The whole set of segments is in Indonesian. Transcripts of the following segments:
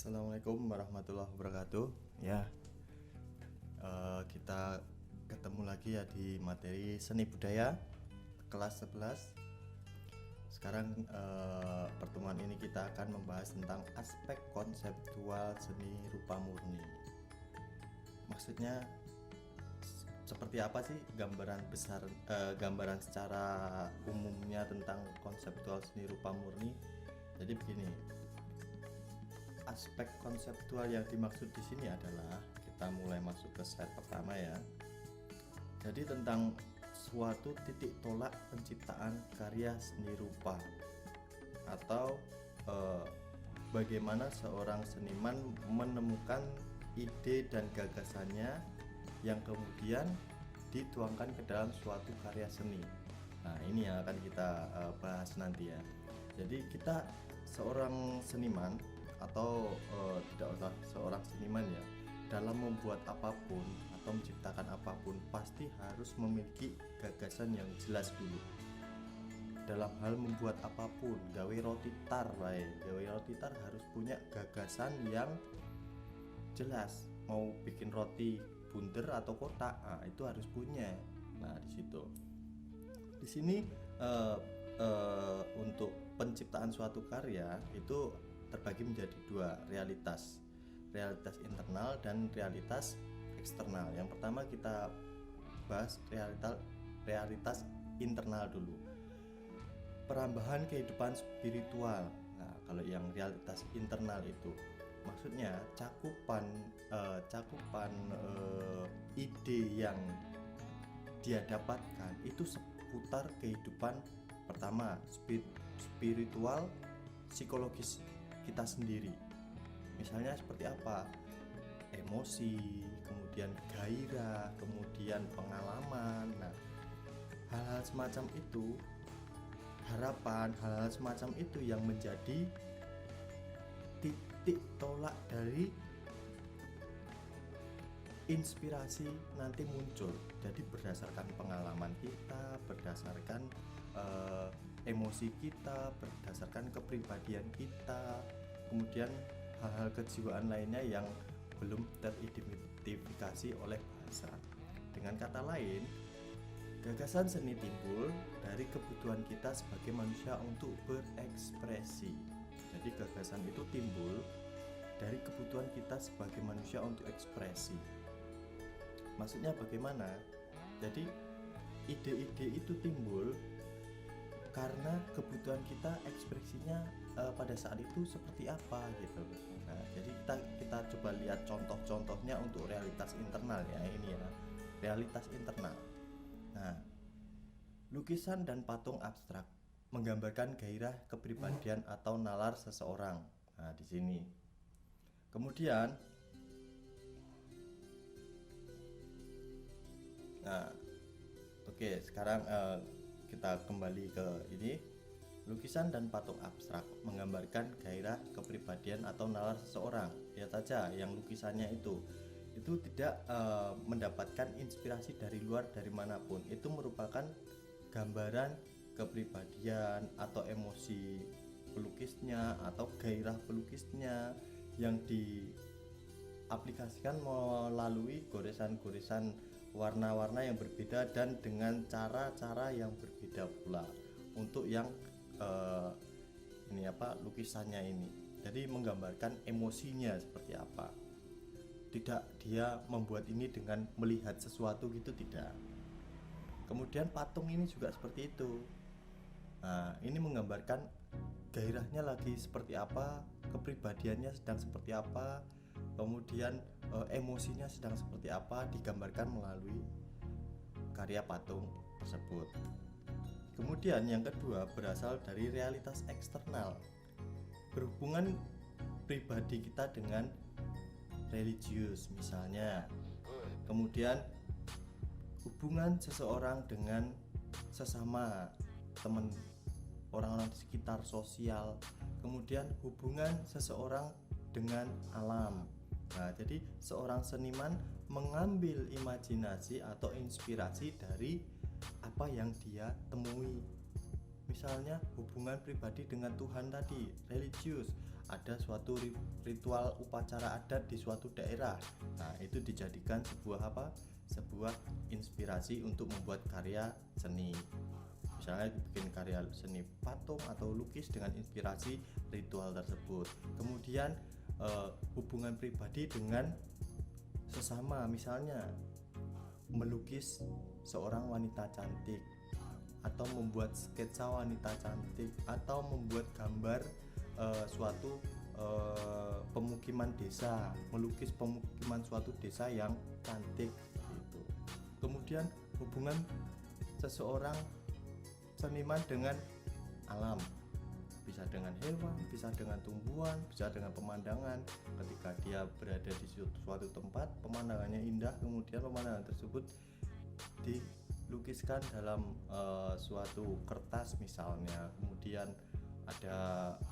Assalamualaikum warahmatullahi wabarakatuh. Ya, kita ketemu lagi ya di materi seni budaya kelas 11. Sekarang pertemuan ini kita akan membahas tentang aspek konseptual seni rupa murni. Maksudnya seperti apa sih gambaran besar, gambaran secara umumnya tentang konseptual seni rupa murni? Jadi begini. Aspek konseptual yang dimaksud di sini adalah kita mulai masuk ke slide pertama ya. Jadi tentang suatu titik tolak penciptaan karya seni rupa atau bagaimana seorang seniman menemukan ide dan gagasannya yang kemudian dituangkan ke dalam suatu karya seni. Nah, ini yang akan kita bahas nanti ya. Jadi kita seorang seniman atau tidak usah seorang seniman ya, dalam membuat apapun atau menciptakan apapun pasti harus memiliki gagasan yang jelas dulu. Dalam hal membuat apapun, gawe roti tar harus punya gagasan yang jelas. Mau bikin roti bunder atau kotak, itu harus punya. Nah, di situ. Di sini untuk penciptaan suatu karya itu terbagi menjadi dua, realitas internal dan realitas eksternal. Yang pertama kita bahas realitas internal dulu, perambahan kehidupan spiritual. Nah, kalau yang realitas internal itu maksudnya cakupan ide yang dia dapatkan itu seputar kehidupan pertama spiritual, psikologis kita sendiri. Misalnya seperti apa? Emosi, kemudian gairah, kemudian pengalaman. Nah, hal-hal semacam itu, harapan, hal-hal semacam itu yang menjadi titik tolak dari inspirasi nanti muncul. Jadi berdasarkan pengalaman kita, berdasarkan emosi kita, berdasarkan kepribadian kita, kemudian hal-hal kejiwaan lainnya yang belum teridentifikasi oleh bahasa. Dengan kata lain, gagasan seni timbul dari kebutuhan kita sebagai manusia untuk berekspresi. Jadi gagasan itu timbul dari kebutuhan kita sebagai manusia untuk ekspresi. Maksudnya bagaimana? Jadi ide-ide itu timbul karena kebutuhan kita ekspresinya pada saat itu seperti apa gitu. Nah, jadi kita coba lihat contoh-contohnya untuk realitas internal ya, ini ya, realitas internal. Nah, lukisan dan patung abstrak menggambarkan gairah kepribadian atau nalar seseorang. Nah, di sini. Kemudian sekarang kita kembali ke ini. Lukisan dan patung abstrak menggambarkan gairah kepribadian atau nalar seseorang. Lihat saja yang lukisannya itu tidak mendapatkan inspirasi dari luar, dari manapun. Itu merupakan gambaran kepribadian atau emosi pelukisnya atau gairah pelukisnya yang diaplikasikan melalui goresan-goresan warna-warna yang berbeda dan dengan cara-cara yang berbeda pula untuk yang lukisannya ini. Jadi menggambarkan emosinya seperti apa. Tidak dia membuat ini dengan melihat sesuatu gitu, tidak. Kemudian patung ini juga seperti itu. Nah, ini menggambarkan gairahnya lagi seperti apa, kepribadiannya sedang seperti apa, kemudian emosinya sedang seperti apa, digambarkan melalui karya patung tersebut. Kemudian yang kedua berasal dari realitas eksternal, berhubungan pribadi kita dengan religius misalnya. Kemudian hubungan seseorang dengan sesama teman, orang-orang di sekitar, sosial. Kemudian hubungan seseorang dengan alam. Nah, jadi seorang seniman mengambil imajinasi atau inspirasi dari apa yang dia temui. Misalnya hubungan pribadi dengan Tuhan tadi, religius, ada suatu ritual upacara adat di suatu daerah. Nah, itu dijadikan sebuah inspirasi untuk membuat karya seni. Misalnya bikin karya seni patung atau lukis dengan inspirasi ritual tersebut. Kemudian hubungan pribadi dengan sesama, misalnya melukis seorang wanita cantik, atau membuat sketsa wanita cantik, atau membuat gambar suatu pemukiman desa, melukis pemukiman suatu desa yang cantik gitu. Kemudian hubungan seseorang seniman dengan alam, bisa dengan hewan, bisa dengan tumbuhan, bisa dengan pemandangan. Ketika dia berada di suatu tempat, pemandangannya indah, kemudian pemandangan tersebut dilukiskan dalam suatu kertas misalnya. Kemudian ada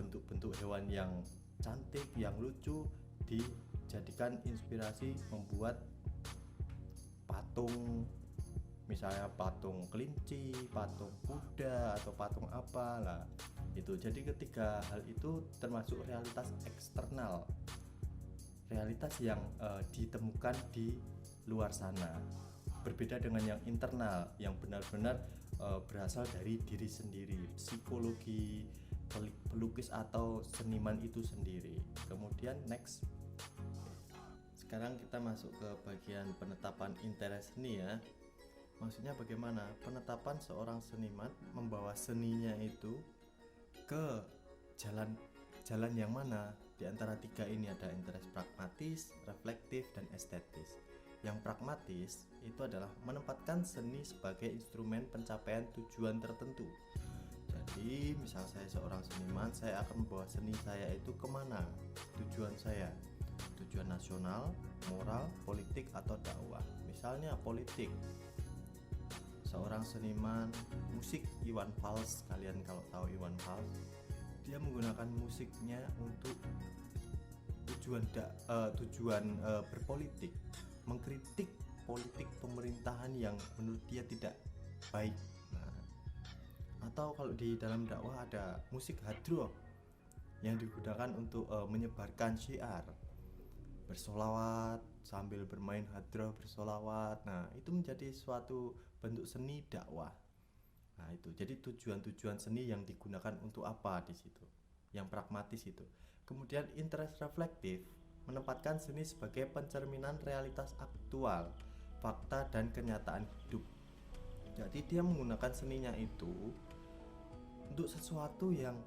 bentuk-bentuk hewan yang cantik, yang lucu, dijadikan inspirasi membuat patung, misalnya patung kelinci, patung kuda, atau patung apa lah itu. Jadi ketiga hal itu termasuk realitas eksternal, realitas yang ditemukan di luar sana, berbeda dengan yang internal yang benar-benar berasal dari diri sendiri, psikologi pelukis atau seniman itu sendiri. Kemudian next, sekarang kita masuk ke bagian penetapan interest seni ya. Maksudnya bagaimana penetapan seorang seniman membawa seninya itu ke jalan yang mana. Di antara tiga ini ada interest pragmatis, reflektif, dan estetis. Yang pragmatis itu adalah menempatkan seni sebagai instrumen pencapaian tujuan tertentu. Jadi misal saya seorang seniman, saya akan membawa seni saya itu kemana tujuan saya, tujuan nasional, moral, politik, atau dakwah. Misalnya politik, seorang seniman musik Iwan Fals, kalian kalau tahu Iwan Fals, dia menggunakan musiknya untuk tujuan berpolitik, mengkritik politik pemerintahan yang menurut dia tidak baik. Atau kalau di dalam dakwah ada musik hadroh yang digunakan untuk menyebarkan syiar, bersolawat sambil bermain hadroh, bersolawat. Nah, itu menjadi suatu bentuk seni dakwah. Nah, itu jadi tujuan-tujuan seni yang digunakan untuk apa di situ, yang pragmatis itu. Kemudian interest reflektif menempatkan seni sebagai pencerminan realitas aktual, fakta, dan kenyataan hidup. Jadi dia menggunakan seninya itu untuk sesuatu yang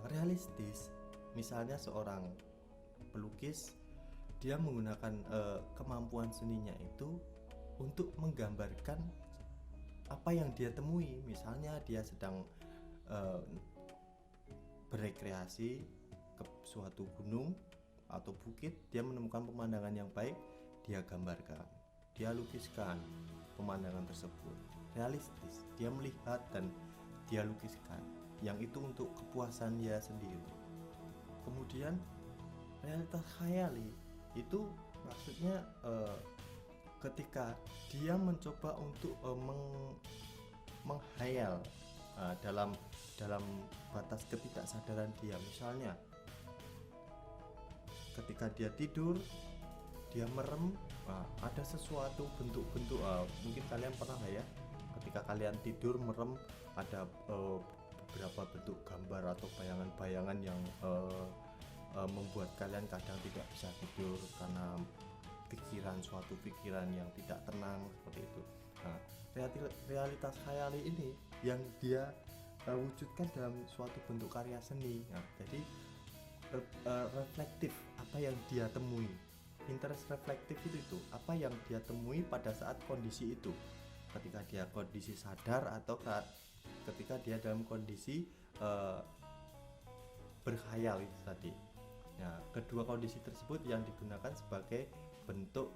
realistis. Misalnya seorang pelukis, dia menggunakan kemampuan seninya itu untuk menggambarkan apa yang dia temui. Misalnya dia sedang berekreasi ke suatu gunung atau bukit, dia menemukan pemandangan yang baik, dia gambarkan, dia lukiskan pemandangan tersebut realistis, dia melihat dan dia lukiskan, yang itu untuk kepuasan dia sendiri. Kemudian realitas khayali itu maksudnya ketika dia mencoba untuk menghayal dalam batas ketidaksadaran dia. Misalnya ketika dia tidur, dia merem, ada sesuatu bentuk-bentuk, mungkin kalian pernah ya, ketika kalian tidur merem, ada beberapa bentuk gambar atau bayangan-bayangan yang membuat kalian kadang tidak bisa tidur karena suatu pikiran yang tidak tenang seperti itu. Nah, realitas khayali ini yang dia wujudkan dalam suatu bentuk karya seni. Nah, jadi reflektif apa yang dia temui. Interest reflektif itu apa yang dia temui pada saat kondisi itu, ketika dia kondisi sadar atau ketika dia dalam kondisi berkhayal itu tadi. Nah, kedua kondisi tersebut yang digunakan sebagai bentuk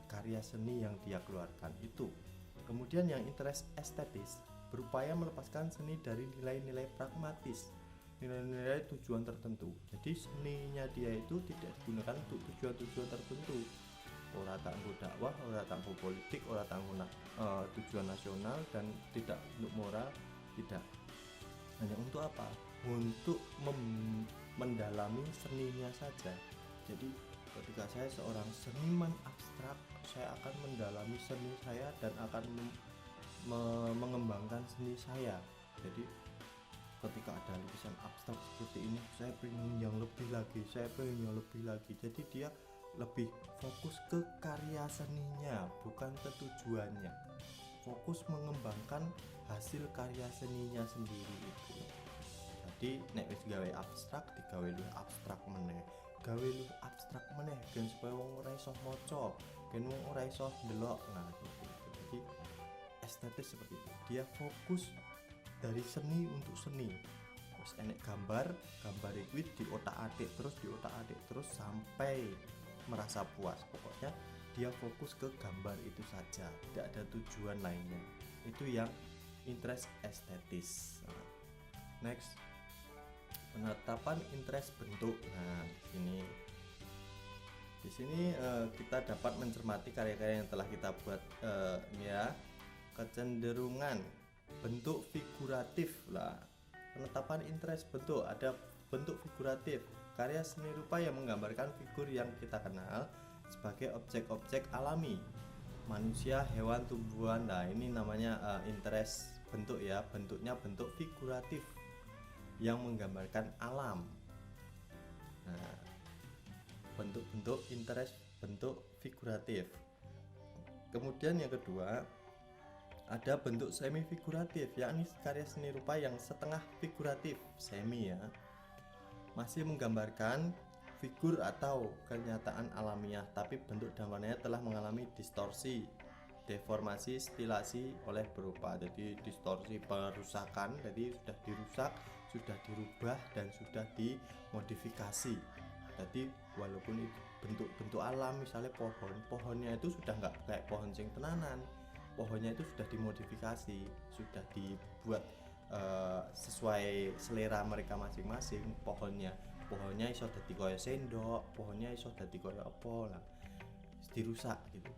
karya seni yang dia keluarkan itu. Kemudian yang interest estetis berupaya melepaskan seni dari nilai-nilai pragmatis, nilai-nilai tujuan tertentu. Jadi seninya dia itu tidak digunakan untuk tujuan-tujuan tertentu. Ora tanggo dakwah, ora tanggo politik, ora tanggo tujuan nasional, dan tidak untuk moral, tidak. Hanya untuk apa? Untuk mendalami seninya saja. Jadi ketika saya seorang seniman abstrak, saya akan mendalami seni saya dan akan mengembangkan seni saya. Jadi ketika ada lukisan abstrak seperti ini, saya pengen yang lebih lagi, saya pengen yang lebih lagi. Jadi dia lebih fokus ke karya seninya, bukan ke tujuannya. Fokus mengembangkan hasil karya seninya sendiri itu. Jadi nek wis gawe abstrak, digawe luwih abstrak meneh. Gawe luwih abstrak meneh gen supaya wong ora iso maca, gen wong ora iso ndelok. Nah, gitu. Jadi estetis seperti itu. Dia fokus dari seni untuk seni. Terus enek gambar itu diotak-atik terus sampai merasa puas. Pokoknya dia fokus ke gambar itu saja, tidak ada tujuan lainnya. Itu yang interest estetis. Next, penetapan interest bentuk. Nah, di sini kita dapat mencermati karya-karya yang telah kita buat, ya, kecenderungan bentuk figuratif lah. Penetapan interest bentuk, ada bentuk figuratif, karya seni rupa yang menggambarkan figur yang kita kenal sebagai objek-objek alami, manusia, hewan, tumbuhan. Nah, ini namanya interest bentuk ya, bentuknya bentuk figuratif yang menggambarkan alam. Nah, bentuk-bentuk interest bentuk figuratif. Kemudian yang kedua, ada bentuk semi figuratif, yakni karya seni rupa yang setengah figuratif, semi ya, masih menggambarkan figur atau kenyataan alamiah, tapi bentuk dan warnanya telah mengalami distorsi, deformasi, stilasi oleh berupa. Jadi distorsi, perusakan, jadi sudah dirusak, sudah dirubah dan sudah dimodifikasi. Jadi walaupun itu bentuk-bentuk alam, misalnya pohonnya itu sudah nggak kayak pohon sing tenanan, pohonnya itu sudah dimodifikasi, sudah dibuat sesuai selera mereka masing-masing. Pohonnya iso dadi koyo sendok, pohonnya iso dadi koyo apa lah, dirusak gitu.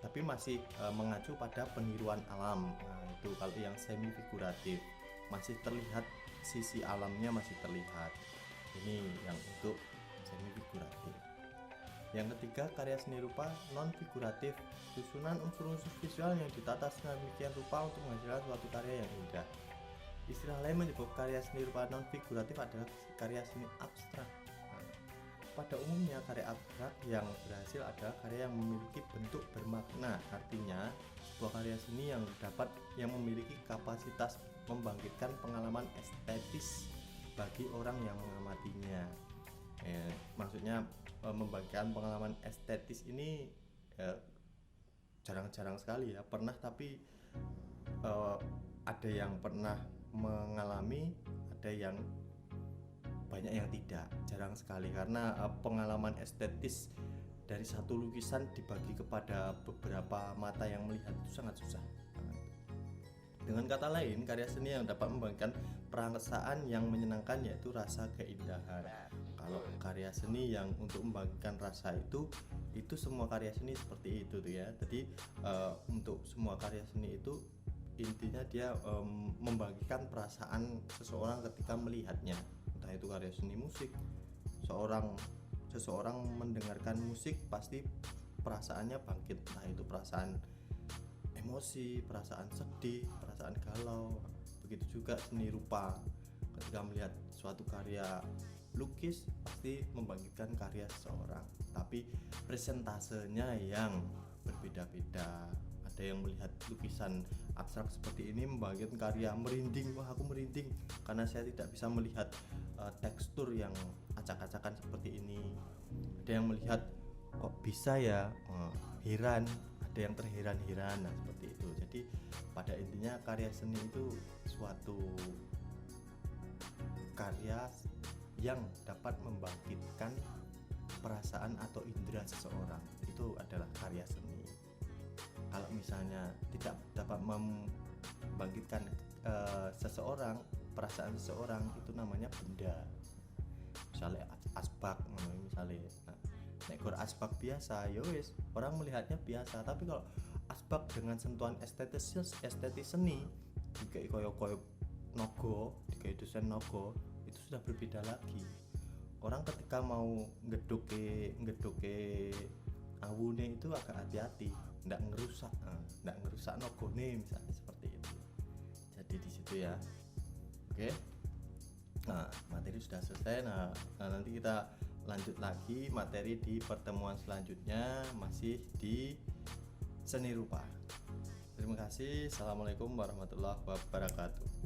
Tapi masih mengacu pada peniruan alam. Nah, itu kalau yang semi figuratif, masih terlihat sisi alamnya, masih terlihat. Ini yang untuk semi figuratif. Yang ketiga, karya seni rupa non figuratif, susunan unsur-unsur visual yang ditata sedemikian rupa untuk menghasilkan suatu karya yang indah. Istilah lain menyebut karya seni rupa non figuratif adalah karya seni abstrak. Pada umumnya, karya abstrak yang berhasil adalah karya yang memiliki bentuk bermakna. Artinya, sebuah karya seni yang memiliki kapasitas membangkitkan pengalaman estetis bagi orang yang mengamatinya. Maksudnya membangkitkan pengalaman estetis ini jarang-jarang sekali ya. Pernah, tapi ada yang pernah mengalami, ada yang banyak yang tidak, jarang sekali, karena pengalaman estetis dari satu lukisan dibagi kepada beberapa mata yang melihat itu sangat susah. Dengan kata lain, karya seni yang dapat membangkitkan perasaan yang menyenangkan yaitu rasa keindahan. Kalau karya seni yang untuk membangkitkan rasa itu semua karya seni seperti itu tuh ya. Jadi untuk semua karya seni itu intinya dia membangkitkan perasaan seseorang ketika melihatnya. Entah itu karya seni musik, seseorang mendengarkan musik pasti perasaannya bangkit, entah itu perasaan emosi, perasaan sedih, perasaan galau. Begitu juga seni rupa, ketika melihat suatu karya lukis pasti membangkitkan karya seseorang, tapi presentasenya yang berbeda-beda. Ada yang melihat lukisan abstrak seperti ini membangkitkan karya merinding, wah aku merinding karena saya tidak bisa melihat tekstur yang acak-acakan seperti ini. Ada yang melihat kok bisa ya, heran, ada yang terheran-heran. Nah, seperti itu. Jadi pada intinya karya seni itu suatu karya yang dapat membangkitkan perasaan atau indera seseorang, itu adalah karya seni. Kalau misalnya tidak dapat membangkitkan perasaan seseorang, itu namanya benda. Misalnya asbak, misalnya nekor asbak biasa, ya wis, orang melihatnya biasa. Tapi kalau asbak dengan sentuhan estetis seni, dikai koyo nogo, dikai desain nogo, itu sudah berbeda lagi. orang ketika mau ngeduke awune itu agak hati-hati, ndak ngerusak nogone misalnya seperti itu. Jadi di situ ya. Oke. Nah, materi sudah selesai. Nah, nanti kita lanjut lagi materi di pertemuan selanjutnya masih di seni rupa. Terima kasih. Assalamualaikum warahmatullahi wabarakatuh.